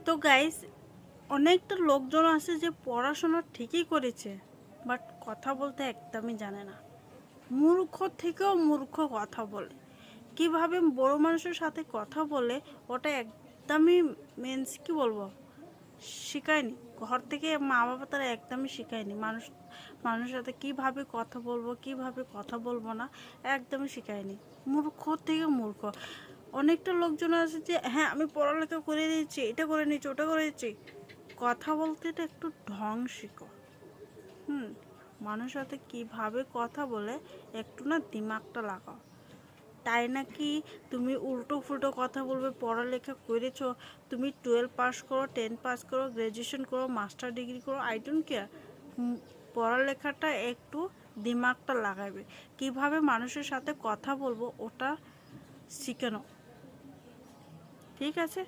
তো গাইস, অনেকটা লোকজন আছে যে পড়াশোনা ঠিকই করেছে, বাট কথা বলতে একদমই জানে না। মূর্খ থেকেও মূর্খ কথা বলে। কিভাবে বড় মানুষের সাথে কথা বলে ওটা একদমই মিন্স কি বলবো, শেখায়নি। ঘর থেকে মা বাবা তারা একদমই শেখায়নি মানুষের সাথে কিভাবে কথা বলবো, কিভাবে কথা বলবো না, একদমই শেখায়নি। মূর্খ থেকে মূর্খ। অনেকটা লোকজন আছে যে হ্যাঁ আমি পড়ালেখা করে নিয়েছি, এটা করে নিয়েছি, ওটা করে নিয়েছি। কথা বলতে এটা একটু ঢং শিখো। মানুষের সাথে কীভাবে কথা বলে একটু না দিমাগটা লাগাও। তাই নাকি তুমি উল্টো ফুল্টো কথা বলবে? পড়ালেখা করেছো, তুমি 12 পাস করো, 10 পাস করো, গ্র্যাজুয়েশন করো, মাস্টার ডিগ্রি করো, আই ডোন্ট কেয়ার। পড়ালেখাটা একটু দিমাগটা লাগাবে। কিভাবে মানুষের সাথে কথা বলবো ওটা শিখে নাও, ঠিক আছে?